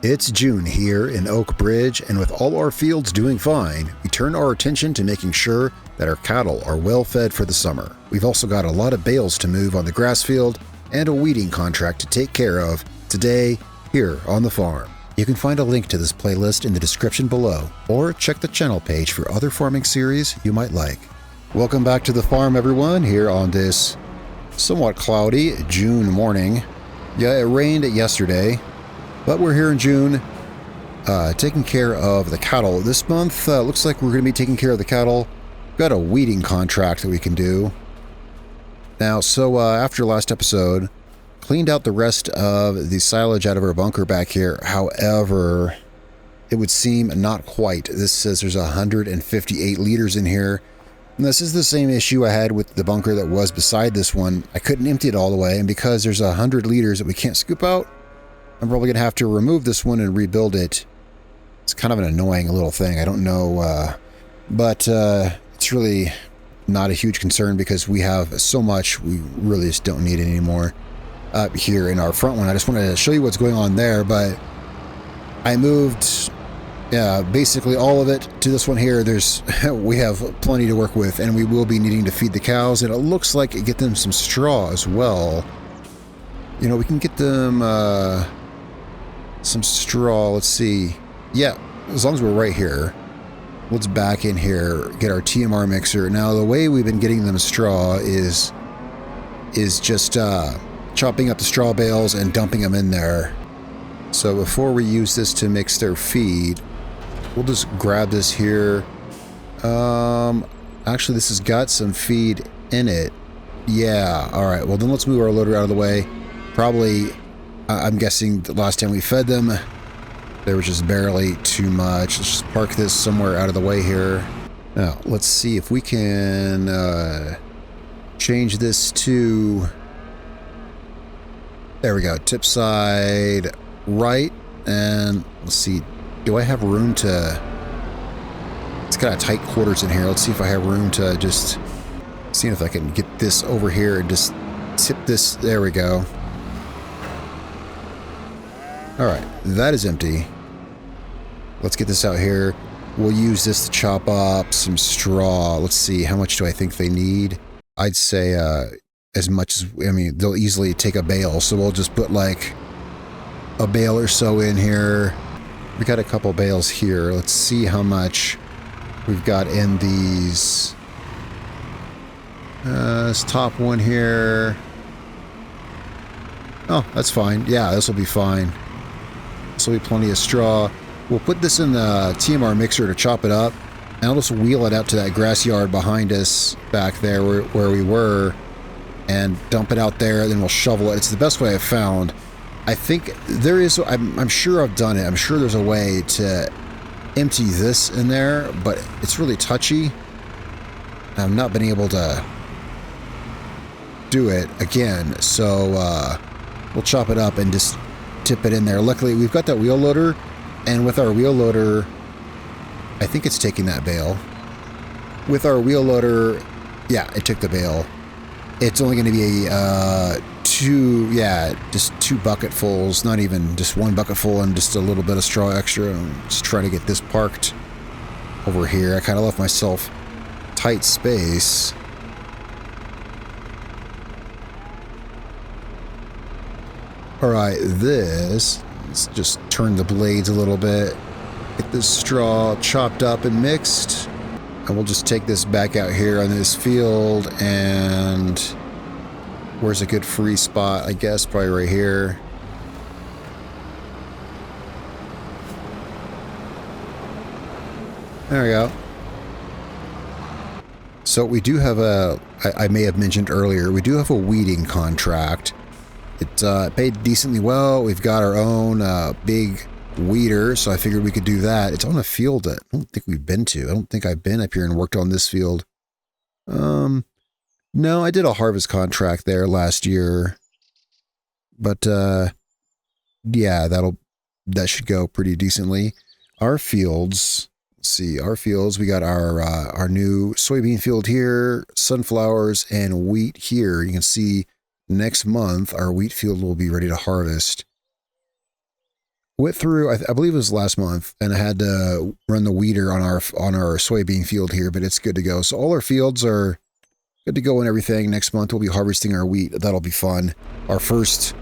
It's June here in Oak Bridge, and with all our fields doing fine, we turn our attention to making sure that our cattle are well fed for the summer. We've also got a lot of bales to move on the grass field and a weeding contract to take care of today here on the farm. You can find a link to this playlist in the description below, or check the channel page for other farming series you might like. Welcome back to the farm, everyone, here on this somewhat cloudy June morning. Yeah, it rained yesterday, but we're here in June, taking care of the cattle. This month, looks like we're going to be taking care of the cattle. We've got a weeding contract that we can do. Now, so after last episode, cleaned out the rest of the silage out of our bunker back here. However, it would seem not quite. This says there's 158 liters in here. And this is the same issue I had with the bunker that was beside this one. I couldn't empty it all the way, and because there's 100 liters that we can't scoop out, I'm probably going to have to remove this one and rebuild it. It's kind of an annoying little thing. I don't know, but it's really not a huge concern because we have so much, we really just don't need it anymore. Here in our front one, I just wanted to show you what's going on there, but I moved basically all of it to this one here. We have plenty to work with, and we will be needing to feed the cows, and it looks like get them some straw as well. You know, we can get them some straw. Let's see. Yeah, as long as we're right here. Let's back in here, get our TMR mixer. Now, the way we've been getting them straw is just chopping up the straw bales and dumping them in there. So before we use this to mix their feed, we'll just grab this here. Actually, this has got some feed in it. Yeah, all right. Well, then let's move our loader out of the way. Probably, I'm guessing the last time we fed them, there was just barely too much. Let's just park this somewhere out of the way here. Now, let's see if we can change this to... There we go, tip side right, and let's see, do I have room to... It's kind of tight quarters in here. Let's see if I have room to just... See if I can get this over here and just tip this. There we go. Alright, that is empty. Let's get this out here. We'll use this to chop up some straw. Let's see, how much do I think they need? I'd say as much as, I mean, they'll easily take a bale, so we'll just put like a bale or so in here. We got a couple bales here. Let's see how much we've got in these. This top one here. Oh, that's fine. Yeah, this will be fine. This will be plenty of straw. We'll put this in the TMR mixer to chop it up, and I'll just wheel it out to that grass yard behind us back there where we were, and dump it out there, then we'll shovel it. It's the best way I've found. I think there is, I'm sure I've done it. I'm sure there's a way to empty this in there, but it's really touchy. I've not been able to do it again, so we'll chop it up and just tip it in there. Luckily, we've got that wheel loader, and with our wheel loader, I think it's taking that bale. With our wheel loader, yeah, it took the bale. It's only going to be just 2 bucketfuls, not even just 1 bucketful and just a little bit of straw extra. I'm just trying to get this parked over here. I kind of left myself tight space. All right, let's just turn the blades a little bit, get this straw chopped up and mixed. And we'll just take this back out here on this field, and where's a good free spot? I guess probably right here. There we go. So we do have I may have mentioned earlier, we do have a weeding contract. It paid decently well. We've got our own big weeder, so I figured we could do that. It's on a field that I don't think we've been to. I don't think I've been up here and worked on this field. No, I did a harvest contract there last year, but yeah, that should go pretty decently. Our fields, let's see, we got our new soybean field here, sunflowers, and wheat here. You can see next month our wheat field will be ready to harvest. went through, I believe it was last month, and I had to run the weeder on our soybean field here, but it's good to go. So all our fields are good to go and everything. Next month we'll be harvesting our wheat. That'll be fun. Our first,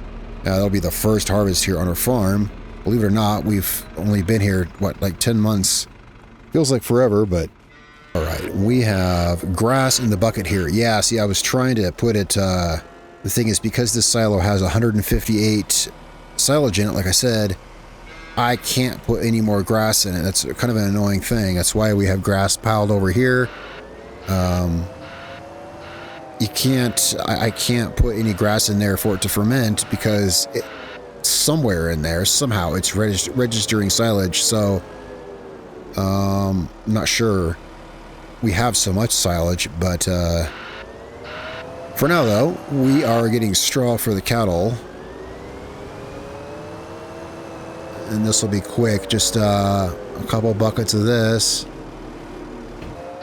that'll be the first harvest here on our farm. Believe it or not, we've only been here, what, like 10 months. Feels like forever, but all right. We have grass in the bucket here. Yeah, see, I was trying to put it, the thing is, because this silo has 158 silage in it, like I said, I can't put any more grass in it. That's kind of an annoying thing. That's why we have grass piled over here. You can't, I can't put any grass in there for it to ferment because somewhere in there, somehow it's registering silage. So, I'm not sure we have so much silage, but, for now though, we are getting straw for the cattle. And this will be quick, just a couple buckets of this.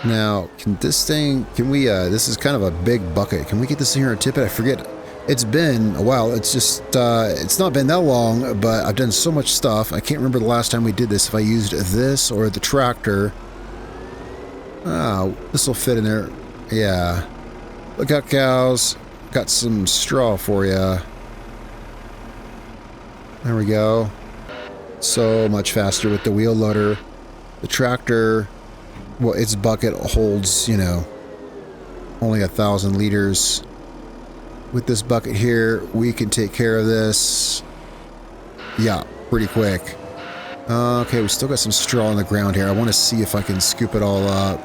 Now, can this thing, can we, this is kind of a big bucket. Can we get this in here and tip it? I forget. It's been a while. It's just, it's not been that long, but I've done so much stuff. I can't remember the last time we did this, if I used this or the tractor. Oh, this will fit in there. Yeah. Look out, cows. Got some straw for you. There we go. So much faster with the wheel loader. The tractor, well, its bucket holds, you know, only 1,000 liters. With this bucket here, we can take care of this. Yeah, pretty quick. Okay, we still got some straw on the ground here. I want to see if I can scoop it all up,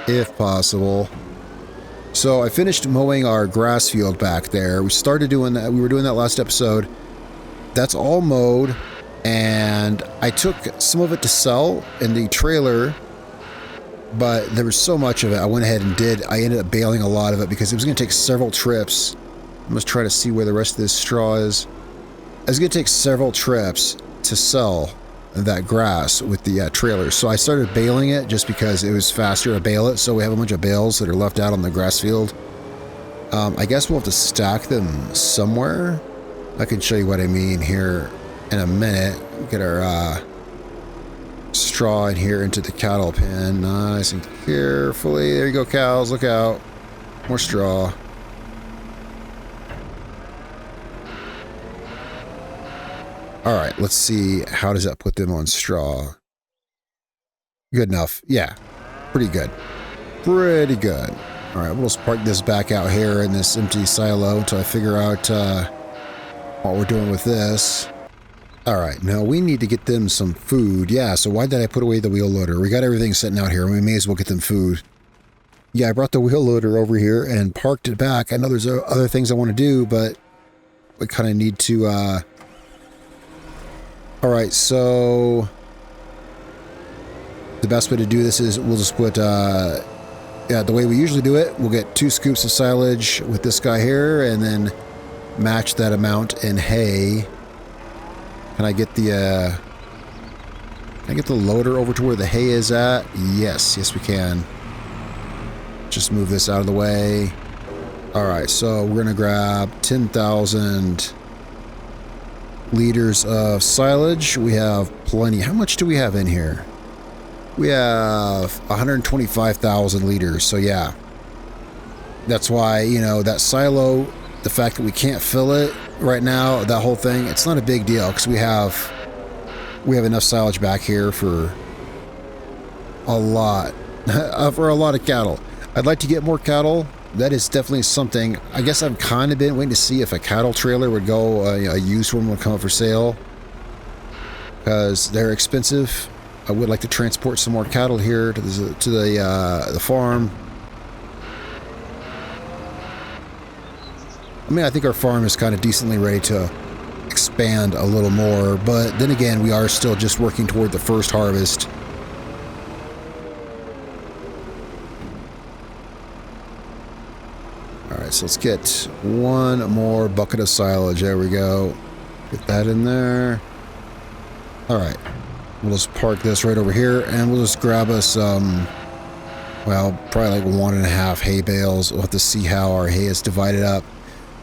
if possible. So I finished mowing our grass field back there. We started doing that. We were doing that last episode. That's all mowed. And I took some of it to sell in the trailer, but there was so much of it. I went ahead and I ended up baling a lot of it because it was going to take several trips. I'm just trying to see where the rest of this straw is. It was going to take several trips to sell that grass with the trailer. So I started baling it just because it was faster to bale it. So we have a bunch of bales that are left out on the grass field. I guess we'll have to stack them somewhere. I can show you what I mean here in a minute. Get our straw in here into the cattle pen. Nice and carefully. There you go, cows. Look out. More straw. Alright, let's see. How does that put them on straw? Good enough. Yeah. Pretty good. Pretty good. Alright, we'll just park this back out here in this empty silo until I figure out what we're doing with this. Alright, now we need to get them some food. Yeah, so why did I put away the wheel loader? We got everything sitting out here. We may as well get them food. Yeah, I brought the wheel loader over here and parked it back. I know there's other things I want to do, but we kind of need to... Alright, so... the best way to do this is we'll just put... yeah, the way we usually do it, we'll get 2 scoops of silage with this guy here, and then match that amount in hay. Can I get the loader over to where the hay is at? Yes, yes we can. Just move this out of the way. Alright, so we're gonna grab 10,000 liters of silage. We have plenty. How much do we have in here? We have 125,000 liters, so yeah. That's why, you know, that silo, the fact that we can't fill it right now, that whole thing, it's not a big deal because we have enough silage back here for a lot, for a lot of cattle. I'd like to get more cattle. That is definitely something. I guess I've kind of been waiting to see if a cattle trailer would go, a used one would come up for sale because they're expensive. I would like to transport some more cattle here to the farm. I mean, I think our farm is kind of decently ready to expand a little more, but then again, we are still just working toward the first harvest. Alright, so let's get one more bucket of silage. There we go. Get that in there. Alright. We'll just park this right over here, and we'll just grab us, well, probably like 1.5 hay bales. We'll have to see how our hay is divided up.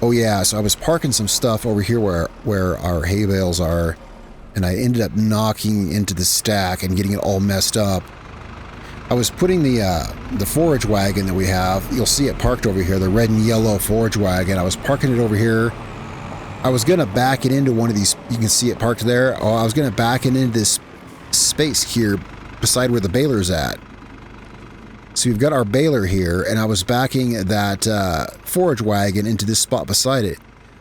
Oh yeah, so I was parking some stuff over here where our hay bales are. and I ended up knocking into the stack and getting it all messed up. I was putting the forage wagon that we have, you'll see it parked over here, the red and yellow forage wagon. I was parking it over here. I was going to back it into one of these, you can see it parked there. Oh, I was going to back it into this space here beside where the baler's at. So we've got our baler here, and I was backing that forage wagon into this spot beside it.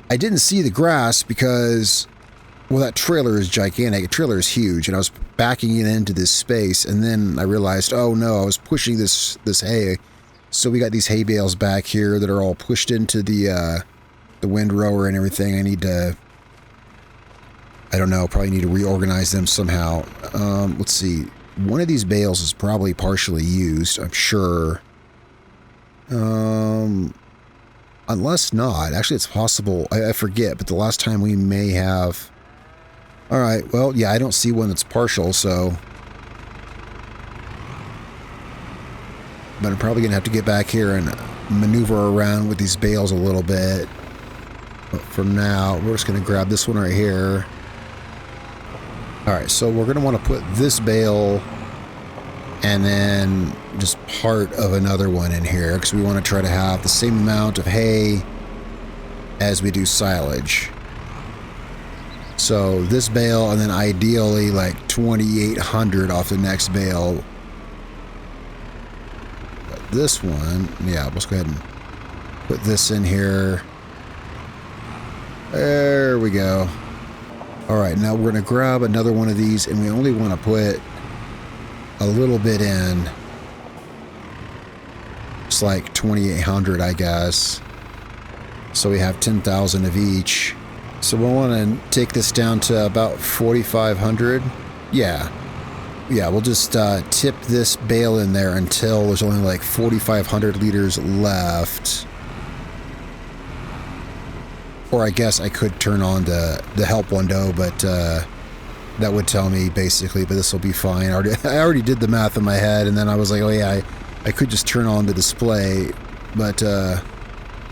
I didn't see the grass because, well, that trailer is gigantic. The trailer is huge, and I was backing it into this space, and then I realized, oh no, I was pushing this hay. So we got these hay bales back here that are all pushed into the windrower and everything. I need to, I don't know, probably need to reorganize them somehow. Let's see. One of these bales is probably partially used, I'm sure. Unless not. Actually, it's possible. I forget, but the last time we may have... Alright, well, yeah, I don't see one that's partial, so... But I'm probably going to have to get back here and maneuver around with these bales a little bit. But for now, we're just going to grab this one right here. Alright, so we're going to want to put this bale and then just part of another one in here because we want to try to have the same amount of hay as we do silage. So this bale, and then ideally like 2,800 off the next bale. But this one, yeah, let's go ahead and put this in here. There we go. Alright, now we're going to grab another one of these, and we only want to put a little bit in. It's like 2,800, I guess. So we have 10,000 of each. So we'll want to take this down to about 4,500. Yeah, we'll just tip this bale in there until there's only like 4,500 liters left. Or I guess I could turn on the help window, but that would tell me basically, but this will be fine. I already did the math in my head, and then I was like, oh yeah, I could just turn on the display, but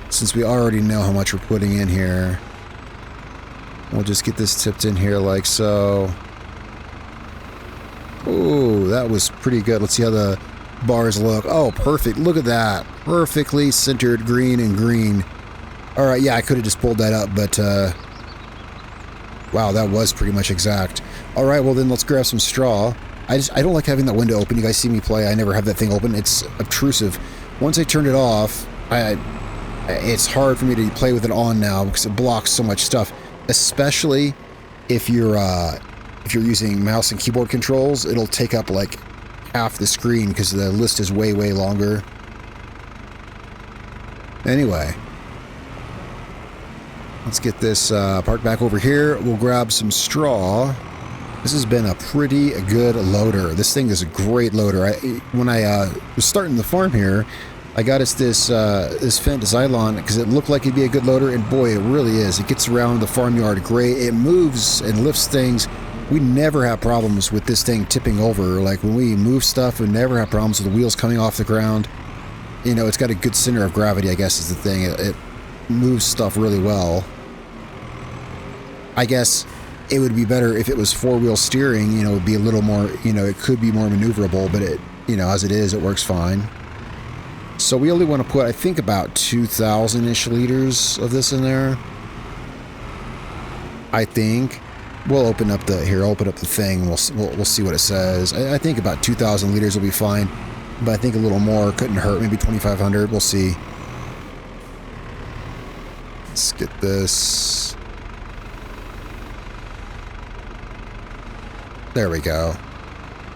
since we already know how much we're putting in here, we'll just get this tipped in here like so. Ooh, that was pretty good. Let's see how the bars look. Oh, perfect. Look at that. Perfectly centered green and green. Alright, yeah, I could have just pulled that up, but, wow, that was pretty much exact. Alright, well then let's grab some straw. I don't like having that window open. You guys see me play, I never have that thing open. It's obtrusive. Once I turned it off, it's hard for me to play with it on now because it blocks so much stuff. Especially if you're using mouse and keyboard controls, it'll take up like half the screen because the list is way, way longer. Anyway. Let's get this parked back over here. We'll grab some straw. This has been a pretty good loader. This thing is a great loader. When I was starting the farm here, I got us this Fendt Vario because it looked like it'd be a good loader, and boy, it really is. It gets around the farmyard great. It moves and lifts things. We never have problems with this thing tipping over. Like when we move stuff, we never have problems with the wheels coming off the ground. You know, it's got a good center of gravity, I guess is the thing. It moves stuff really well. I guess it would be better if it was four-wheel steering, you know, it would be a little more, you know, it could be more maneuverable, but it, you know, as it is, it works fine. So we only want to put, I think, about 2,000-ish liters of this in there. I think. We'll open up the, here, open up the thing, we'll see what it says. I think about 2,000 liters will be fine, but I think a little more couldn't hurt, maybe 2,500, we'll see. Let's get this. There we go.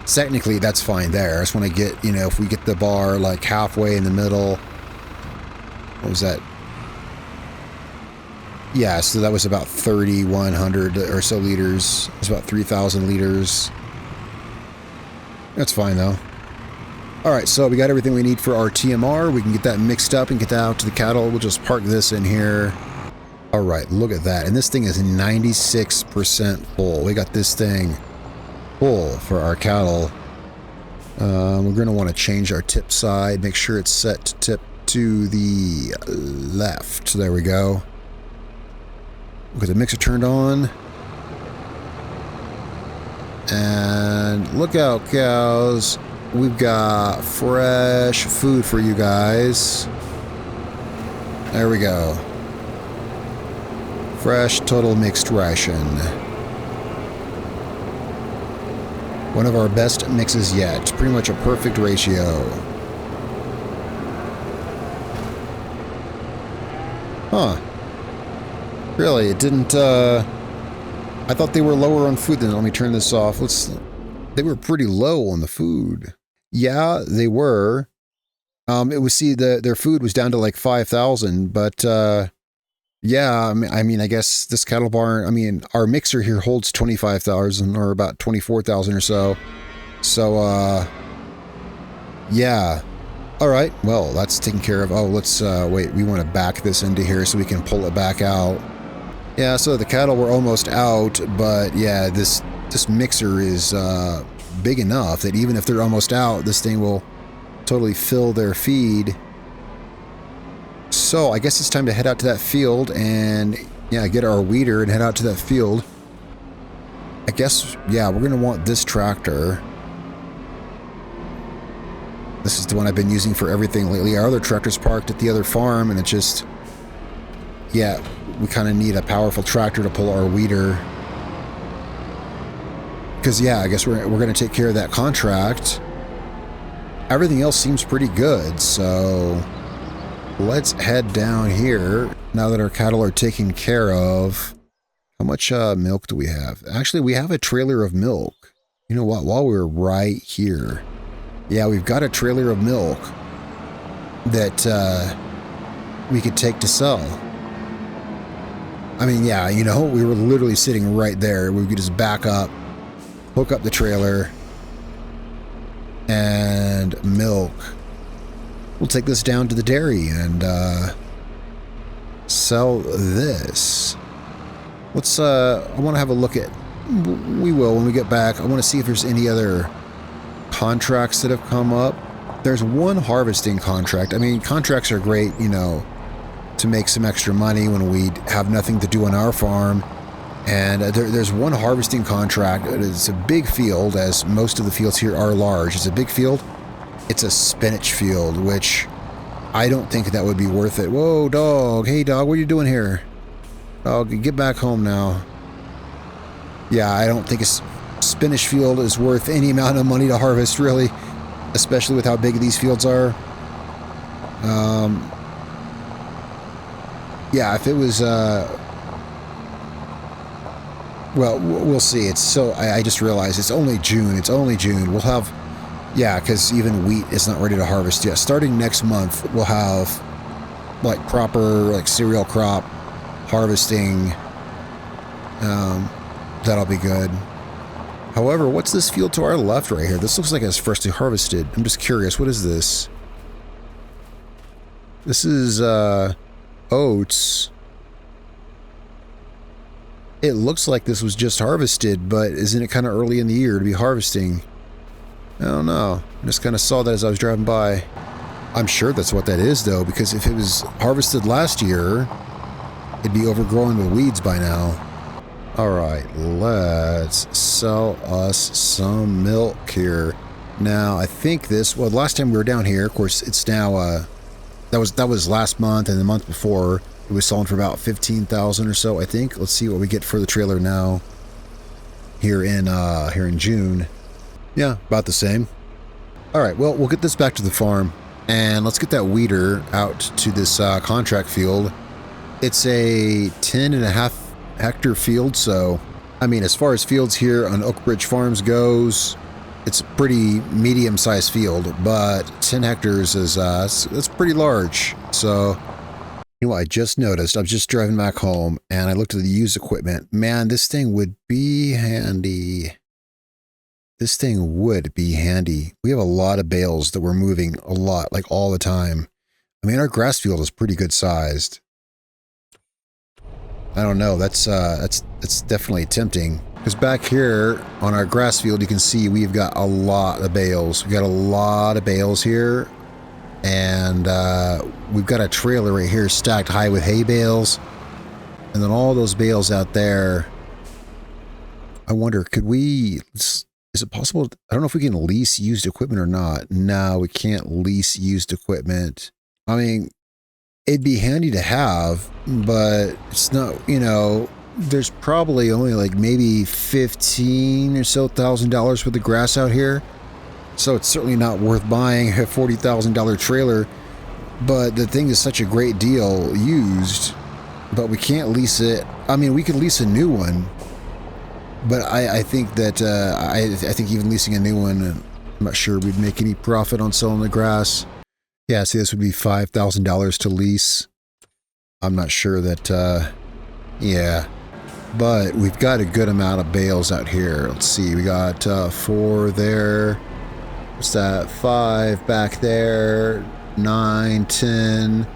Technically, that's fine there. I just want to get, you know, if we get the bar like halfway in the middle. What was that? Yeah, so that was about 3,100 or so liters. It's about 3,000 liters. That's fine, though. Alright, so we got everything we need for our TMR. We can get that mixed up and get that out to the cattle. We'll just park this in here. Alright, look at that. And this thing is 96% full. We got this thing full for our cattle. We're going to want to change our tip side. Make sure it's set to tip to the left. There we go. We'll get the mixer turned on. And look out, cows. We've got fresh food for you guys. There we go. Fresh total mixed ration. One of our best mixes yet. Pretty much a perfect ratio. Huh. Really, it didn't, I thought they were lower on food. Then let me turn this off. They were pretty low on the food. Yeah, they were. It was, see, their food was down to like 5,000, but, yeah, I mean, I guess this cattle barn, I mean, our mixer here holds 25,000 or about 24,000 or so. So, yeah. All right, well, that's taken care of. Oh, let's, wait, we want to back this into here so we can pull it back out. Yeah, so the cattle were almost out, but yeah, this mixer is big enough that even if they're almost out, this thing will totally fill their feed. So I guess it's time to head out to that field and, yeah, get our weeder and head out to that field. I guess, yeah, we're going to want this tractor. This is the one I've been using for everything lately. Our other tractor's parked at the other farm, and it just, yeah, we kind of need a powerful tractor to pull our weeder. Because, yeah, I guess we're going to take care of that contract. Everything else seems pretty good, so let's head down here now that our cattle are taken care of. How much milk do we have? Actually, we have a trailer of milk. You know what? While we're right here, yeah, we've got a trailer of milk that we could take to sell. I mean, yeah, you know, we were literally sitting right there. We could just back up, hook up the trailer, and milk. We'll take this down to the dairy and sell this. Let's, I want to have a look at, we will when we get back. I want to see if there's any other contracts that have come up. There's one harvesting contract. I mean, contracts are great, you know, to make some extra money when we have nothing to do on our farm. And there's one harvesting contract. It's a big field, as most of the fields here are large. It's a big field. It's a spinach field, which I don't think that would be worth it. Whoa, dog. Hey, dog, what are you doing here? Dog, get back home now. Yeah, I don't think a spinach field is worth any amount of money to harvest, really, especially with how big these fields are. Yeah, if it was, well, we'll see. It's so, I just realized it's only June. It's only June. We'll have, yeah, because even wheat is not ready to harvest yet. Starting next month, we'll have, like, proper, like, cereal crop harvesting. That'll be good. However, what's this field to our left right here? This looks like it's freshly harvested. I'm just curious. What is this? This is, oats. It looks like this was just harvested, but isn't it kind of early in the year to be harvesting? I don't know. I just kind of saw that as I was driving by. I'm sure that's what that is, though, because if it was harvested last year, it'd be overgrown with weeds by now. All right, let's sell us some milk here. Now, I think this, well, last time we were down here, of course, it's now, that was last month, and the month before, it was selling for about 15,000 or so, I think. Let's see what we get for the trailer now here in June. Yeah, about the same. All right, well, we'll get this back to the farm, and let's get that weeder out to this contract field. It's a 10.5 hectare field, so, I mean, as far as fields here on Oak Ridge Farms goes, it's a pretty medium-sized field, but 10 hectares is, that's pretty large. So, you know what I just noticed? I was just driving back home, and I looked at the used equipment. Man, this thing would be handy. This thing would be handy. We have a lot of bales that we're moving a lot, like all the time. I mean, our grass field is pretty good sized. I don't know, that's definitely tempting. Because back here on our grass field, you can see we've got a lot of bales. We've got a lot of bales here. And we've got a trailer right here stacked high with hay bales. And then all those bales out there I wonder, could we, is it possible? I don't know if we can lease used equipment or not. No, we can't lease used equipment. I mean, it'd be handy to have, but it's not, you know, there's probably only like maybe 15 or so $1,000 worth of grass out here. So it's certainly not worth buying a $40,000 trailer. But the thing is such a great deal used, but we can't lease it. I mean, we could lease a new one, but I think that I think even leasing a new one, I'm not sure we'd make any profit on selling the grass. Yeah, see, this would be $5,000 to lease. I'm not sure that, yeah, but we've got a good amount of bales out here. Let's see, we got 4 there. What's that? 5 back there. 9, 10.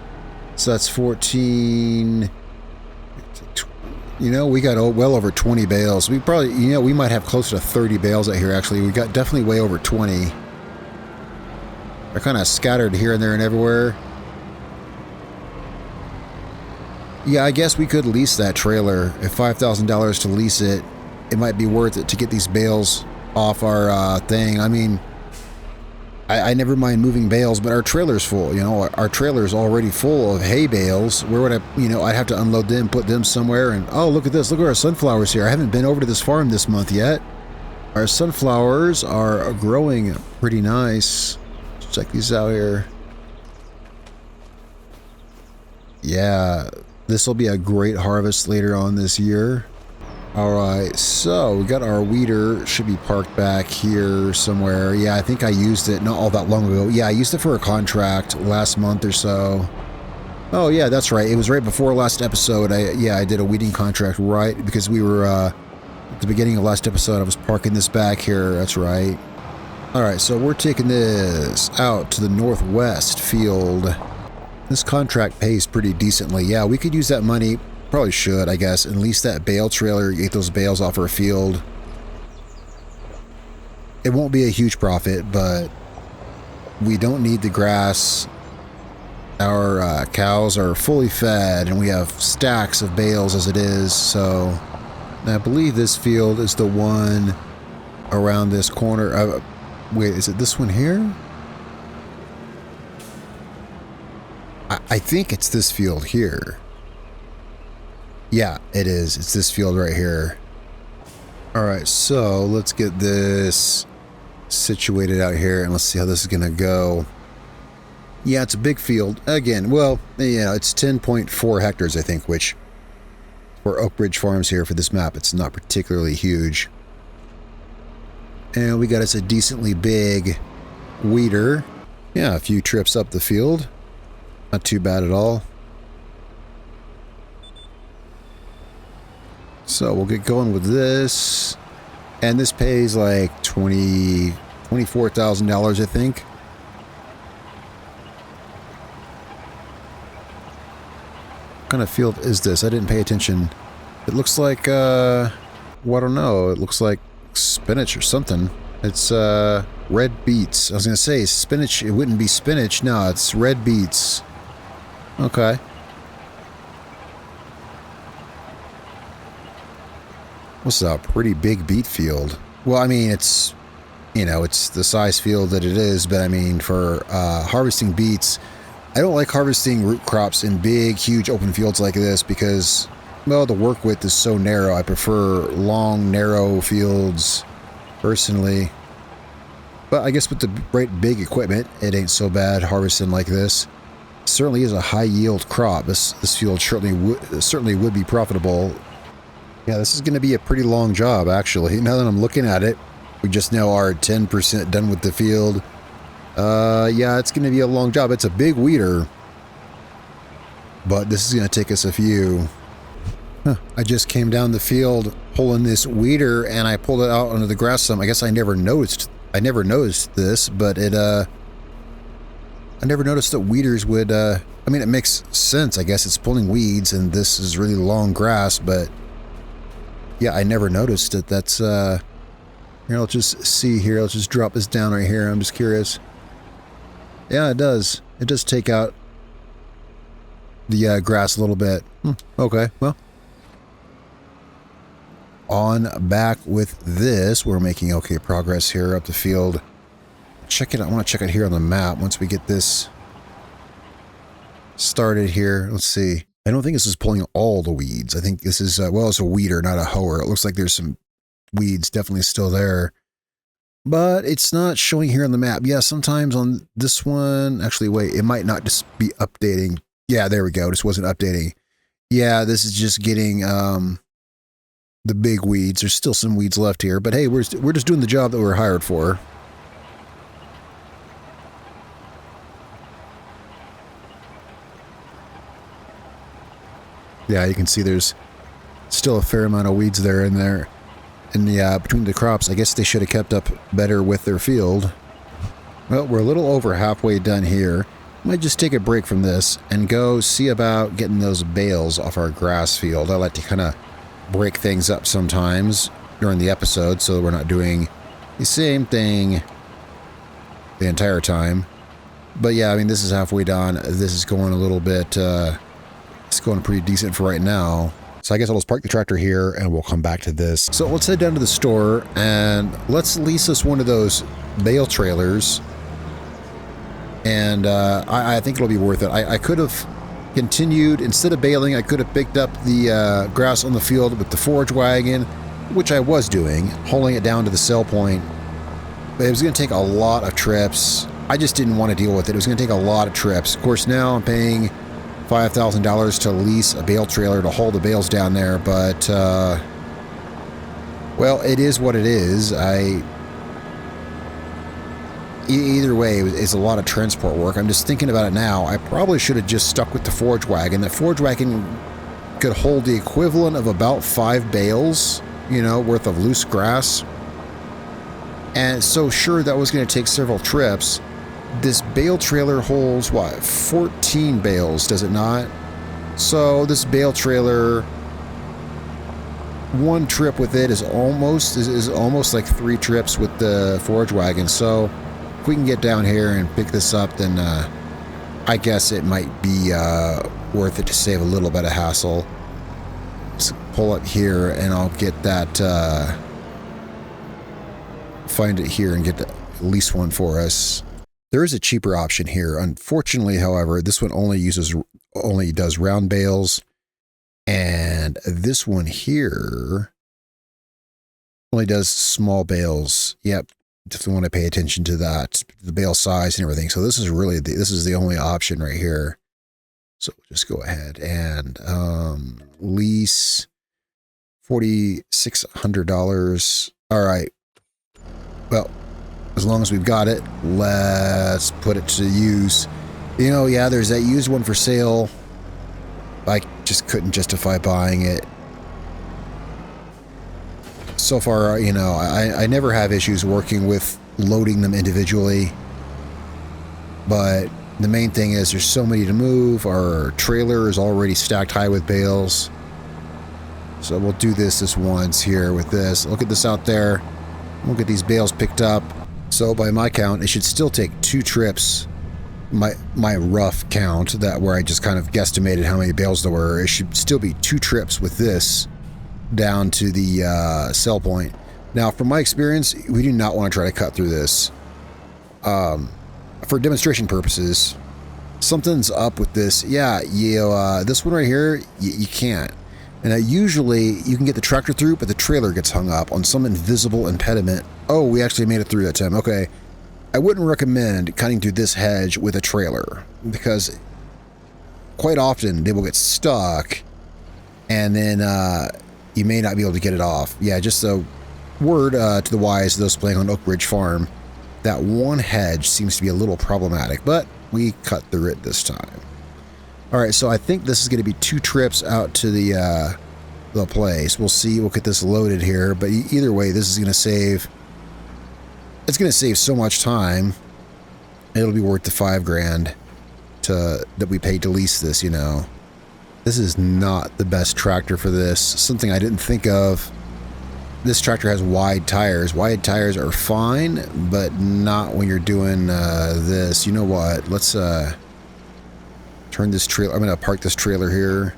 So that's 14. You know, we got well over 20 bales. We probably, you know, we might have close to 30 bales out here, actually. We got definitely way over 20. They're kind of scattered here and there and everywhere. Yeah, I guess we could lease that trailer. At $5,000 to lease it, it might be worth it to get these bales off our thing. I mean, I never mind moving bales, but our trailer's full. You know, our trailer's already full of hay bales. Where would I, you know, I'd have to unload them, put them somewhere, and oh, look at this. Look at our sunflowers here. I haven't been over to this farm this month yet. Our sunflowers are growing pretty nice. Let's check these out here. Yeah, this will be a great harvest later on this year. All right, so we got our weeder, should be parked back here somewhere. Yeah, I think I used it not all that long ago. Yeah, I used it for a contract last month or so. Oh yeah, that's right. It was right before last episode. I did a weeding contract, right? Because we were at the beginning of last episode, I was parking this back here. That's right. All right, so we're taking this out to the northwest field. This contract pays pretty decently. Yeah, we could use that money. Probably should, I guess, and lease that bale trailer, get those bales off our field. It won't be a huge profit, but we don't need the grass. Our cows are fully fed, and we have stacks of bales as it is, so I believe this field is the one around this corner. Wait, is it this one here? I think it's this field here. Yeah, it is. It's this field right here. All right, so let's get this situated out here, and let's see how this is going to go. Yeah, it's a big field. Again, well, yeah, it's 10.4 hectares, I think, which for Oak Ridge Farms here for this map, it's not particularly huge. And we got us a decently big weeder. Yeah, a few trips up the field. Not too bad at all. So we'll get going with this, and this pays like $24,000, I think. What kind of field is this? I didn't pay attention. It looks like, well, I don't know. It looks like spinach or something. It's red beets. I was gonna say spinach. It wouldn't be spinach. No, it's red beets. Okay. This is a pretty big beet field. Well, I mean, it's, you know, it's the size field that it is, but I mean, for harvesting beets, I don't like harvesting root crops in big, huge open fields like this because, well, the work width is so narrow. I prefer long, narrow fields, personally. But I guess with the right big equipment, it ain't so bad harvesting like this. It certainly is a high-yield crop. This field certainly would be profitable. Yeah, this is going to be a pretty long job, actually. Now that I'm looking at it, we just now are 10% done with the field. Yeah, it's going to be a long job. It's a big weeder, but this is going to take us a few. I just came down the field pulling this weeder, and I pulled it out onto the grass some. I guess I never noticed this, but I never noticed that weeders would, I mean, it makes sense. I guess it's pulling weeds, and this is really long grass, but yeah, I never noticed it. That's, here, let's just see here. Let's just drop this down right here. I'm just curious. Yeah, it does. It does take out the grass a little bit. Okay, well. on back with this. We're making okay progress here up the field. Check it. I want to check it here on the map once we get this started here. Let's see. I don't think this is pulling all the weeds. I think this is, well, it's a weeder, not a hoer. It looks like there's some weeds definitely still there. But it's not showing here on the map. Yeah, sometimes on this one, actually, wait, it might not just be updating. Yeah, there we go. This wasn't updating. Yeah, this is just getting the big weeds. There's still some weeds left here, but hey, we're just doing the job that we're hired for. Yeah, you can see there's still a fair amount of weeds there in there. And yeah, between the crops, I guess they should have kept up better with their field. Well, we're a little over halfway done here. Might just take a break from this and go see about getting those bales off our grass field. I like to kind of break things up sometimes during the episode so we're not doing the same thing the entire time. But yeah, I mean, this is halfway done. This is going a little bit, it's going pretty decent for right now. So I guess I'll just park the tractor here and we'll come back to this. So let's head down to the store and let's lease us one of those bale trailers. And I think it'll be worth it. I could have continued, instead of baling, I could have picked up the grass on the field with the forage wagon, which I was doing, hauling it down to the sell point. But it was going to take a lot of trips. I just didn't want to deal with it. It was going to take a lot of trips. Of course, now I'm paying $5,000 to lease a bale trailer to haul the bales down there, but well, it is what it is. Either way, it's a lot of transport work. I'm just thinking about it now. I probably should have just stuck with the forage wagon. The forage wagon could hold the equivalent of about 5 bales, you know, worth of loose grass. And so sure, that was going to take several trips. This bale trailer holds, what, 14 bales, does it not? So this bale trailer, one trip with it is almost like 3 trips with the forage wagon. So if we can get down here and pick this up, then I guess it might be worth it to save a little bit of hassle. Let's pull up here and I'll get that, find it here and get at least one for us. There is a cheaper option here. Unfortunately, however, this one only does round bales, and this one here only does small bales. Yep, definitely want to pay attention to that, the bale size and everything. So this is really this is the only option right here. So we'll just go ahead and lease $4,600. All right. Well, as long as we've got it, let's put it to use. You know, yeah, there's that used one for sale. I just couldn't justify buying it. So far, you know, I never have issues working with loading them individually. But the main thing is there's so many to move. Our trailer is already stacked high with bales. So we'll do this once here with this. Look at this out there. We'll get these bales picked up. So by my count, it should still take 2 trips. My rough count, that where I just kind of guesstimated how many bales there were, it should still be 2 trips with this down to the sell point. Now, from my experience, we do not want to try to cut through this. For demonstration purposes, something's up with this. Yeah, this one right here, you can't. And usually you can get the tractor through, but the trailer gets hung up on some invisible impediment. Oh, we actually made it through that time. Okay. I wouldn't recommend cutting through this hedge with a trailer because quite often they will get stuck and then you may not be able to get it off. Yeah, just a word to the wise, those playing on Oak Ridge Farm. That one hedge seems to be a little problematic, but we cut through it this time. All right, so I think this is going to be 2 trips out to the place. We'll see. We'll get this loaded here, but either way, this is going to save. It's going to save so much time. It'll be worth the $5,000 that we paid to lease this. You know, this is not the best tractor for this. Something I didn't think of. This tractor has wide tires. Wide tires are fine, but not when you're doing this. You know what? Let's turn this trailer. I'm going to park this trailer here.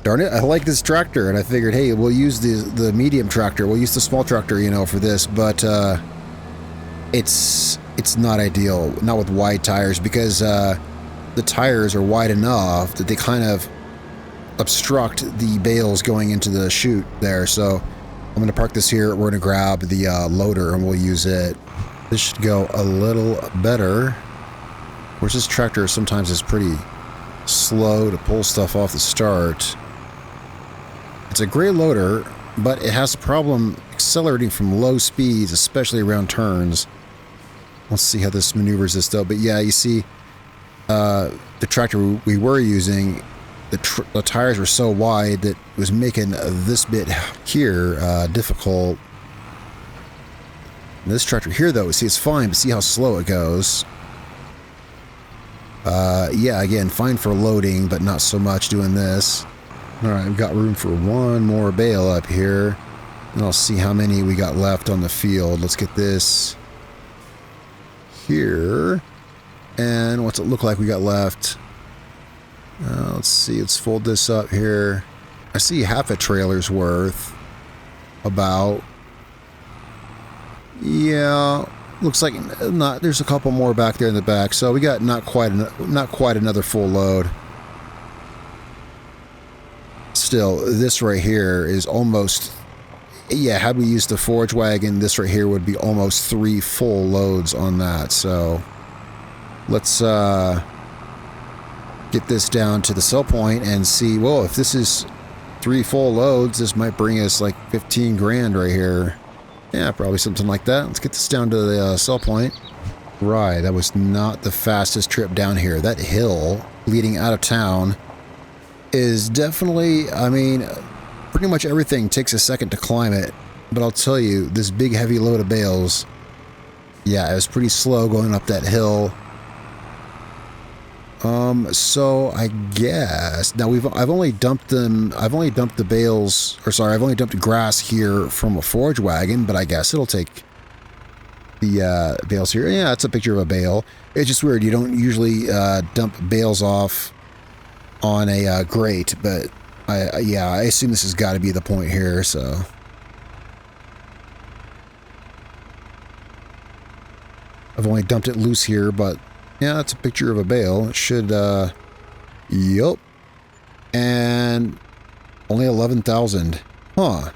darn it, I like this tractor, and I figured, hey, we'll use the medium tractor, we'll use the small tractor, you know, for this, but it's not ideal, not with wide tires, because the tires are wide enough that they kind of obstruct the bales going into the chute there. So I'm going to park this here. We're going to grab the loader and we'll use it. This should go a little better. Of course, this tractor sometimes is pretty slow to pull stuff off the start. It's a great loader, but it has a problem accelerating from low speeds, especially around turns. Let's see how this maneuvers this though. But yeah, you see, the tractor we were using, the tires were so wide that it was making this bit here difficult. And this tractor here though, see, it's fine, but see how slow it goes. Yeah, again, fine for loading, but not so much doing this. Alright, we've got room for one more bale up here. And I'll see how many we got left on the field. Let's get this here. And what's it look like we got left? Let's see, let's fold this up here. I see half a trailer's worth. About. Yeah, looks like not. There's a couple more back there in the back, so we got not quite another full load. Still, this right here is almost. Yeah, had we used the forage wagon, this right here would be almost 3 full loads on that. So let's get this down to the sell point and see, well, if this is 3 full loads, this might bring us like 15 grand right here. Yeah, probably something like that. Let's get this down to the sell point. Right, that was not the fastest trip down here. That hill leading out of town is definitely, I mean, pretty much everything takes a second to climb it. But I'll tell you, this big heavy load of bales, yeah, it was pretty slow going up that hill. So I guess now I've only dumped the bales, or sorry, I've only dumped grass here from a forage wagon, but I guess it'll take the bales here. Yeah, it's a picture of a bale. It's just weird. You don't usually dump bales off on a grate, but I assume this has got to be the point here. So I've only dumped it loose here, but yeah, that's a picture of a bale. It should, yup. And only 11,000. Huh.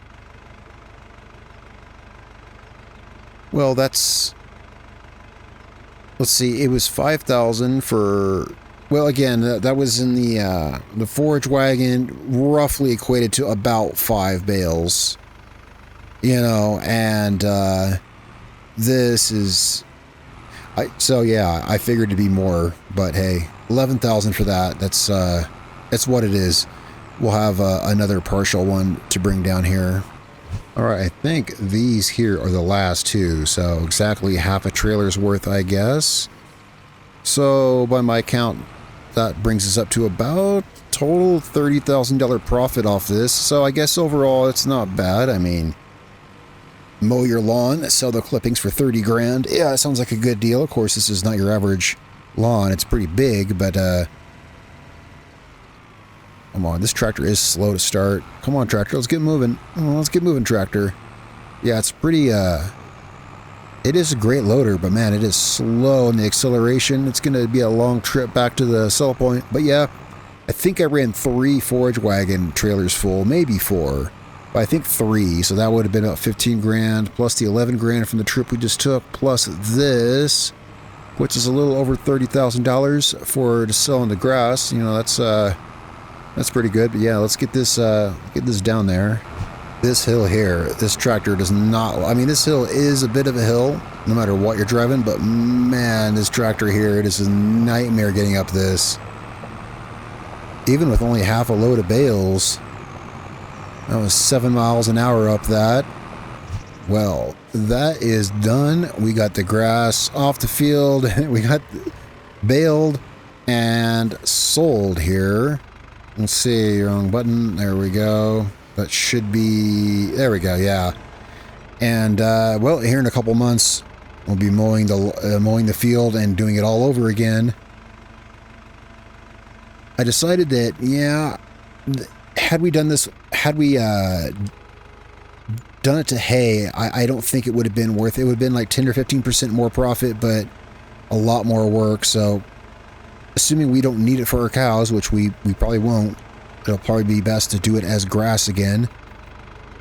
Well, that's, let's see, it was 5,000 for, well, again, that was in the forage wagon, roughly equated to about 5 bales. You know, and, this is, so yeah, I figured to be more, but hey, 11,000 for that. That's what it is. We'll have another partial one to bring down here. All right, I think these here are the last 2, so exactly half a trailer's worth, I guess. So by my count, that brings us up to about total $30,000 profit off this. So I guess overall it's not bad. I mean, mow your lawn, sell the clippings for 30 grand. Yeah, it sounds like a good deal. Of course, this is not your average lawn. It's pretty big, but come on, this tractor is slow to start. Come on, tractor, let's get moving. Let's get moving, tractor. Yeah, it's pretty, it is a great loader, but man, it is slow in the acceleration. It's going to be a long trip back to the sell point. But yeah, I think I ran 3 forage wagon trailers full, maybe 4. But I think 3, so that would have been about 15 grand, plus the 11 grand from the trip we just took, plus this, which is a little over $30,000 for to sell in the grass. You know, that's pretty good. But yeah, let's get this down there. This hill here, this tractor does not, I mean, this hill is a bit of a hill, no matter what you're driving, but man, this tractor here, it is a nightmare getting up this. Even with only half a load of bales. That was 7 miles an hour up that. Well, that is done. We got the grass off the field. We got baled and sold here. Let's see, wrong button. There we go. That should be, there we go, yeah. And, well, here in a couple months, we'll be mowing the field and doing it all over again. I decided that, yeah, had we done this, had we done it to hay, I don't think it would have been worth it. It would have been like 10 or 15% more profit, but a lot more work. So assuming we don't need it for our cows, which we probably won't, it'll probably be best to do it as grass again.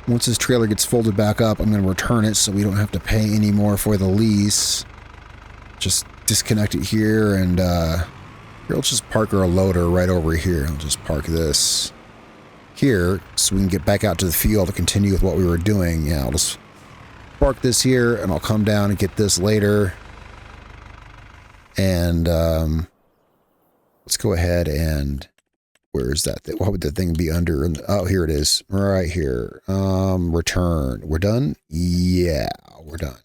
Once this trailer gets folded back up, I'm going to return it so we don't have to pay any more for the lease. Just disconnect it here, and here, let's just park our loader right over here. I'll just park this here so we can get back out to the field to continue with what we were doing. Yeah, I'll just park this here, and I'll come down and get this later. And let's go ahead and... Where is that? What would the thing be under? Oh, here it is. Right here. Return. We're done? Yeah, we're done.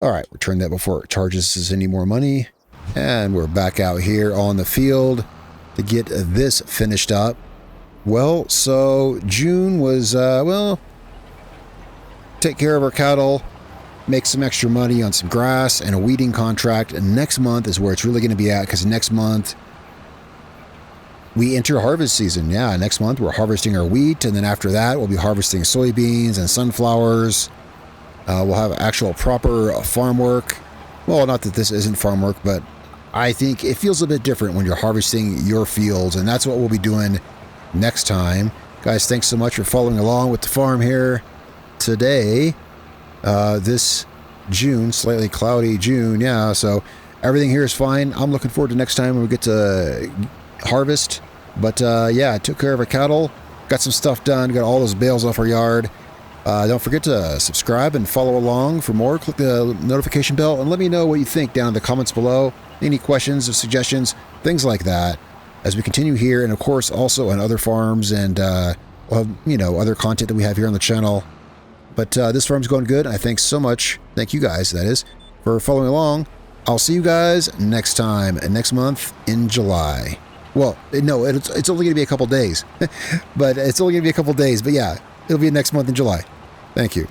All right, return that before it charges us any more money. And we're back out here on the field to get this finished up. Well, so June was, well, take care of our cattle, make some extra money on some grass and a weeding contract. And next month is where it's really going to be at, because next month we enter harvest season. Yeah, next month we're harvesting our wheat, and then after that we'll be harvesting soybeans and sunflowers. We'll have actual proper farm work. Well, not that this isn't farm work, but I think it feels a bit different when you're harvesting your fields, and that's what we'll be doing next time. Guys, thanks so much for following along with the farm here today. This June, slightly cloudy June, yeah, so everything here is fine. I'm looking forward to next time when we get to harvest. But yeah, I took care of our cattle, got some stuff done, got all those bales off our yard. Don't forget to subscribe and follow along for more. Click the notification bell and let me know what you think down in the comments below. Any questions or suggestions, things like that, as we continue here, and of course also on other farms, and we'll have, you know, other content that we have here on the channel. But this farm's going good. I thank so much. Thank you guys, that is, for following along. I'll see you guys next time, next month in July. Well, no, it's only going to be a couple days. But it's only going to be a couple days. But yeah, it'll be next month in July. Thank you.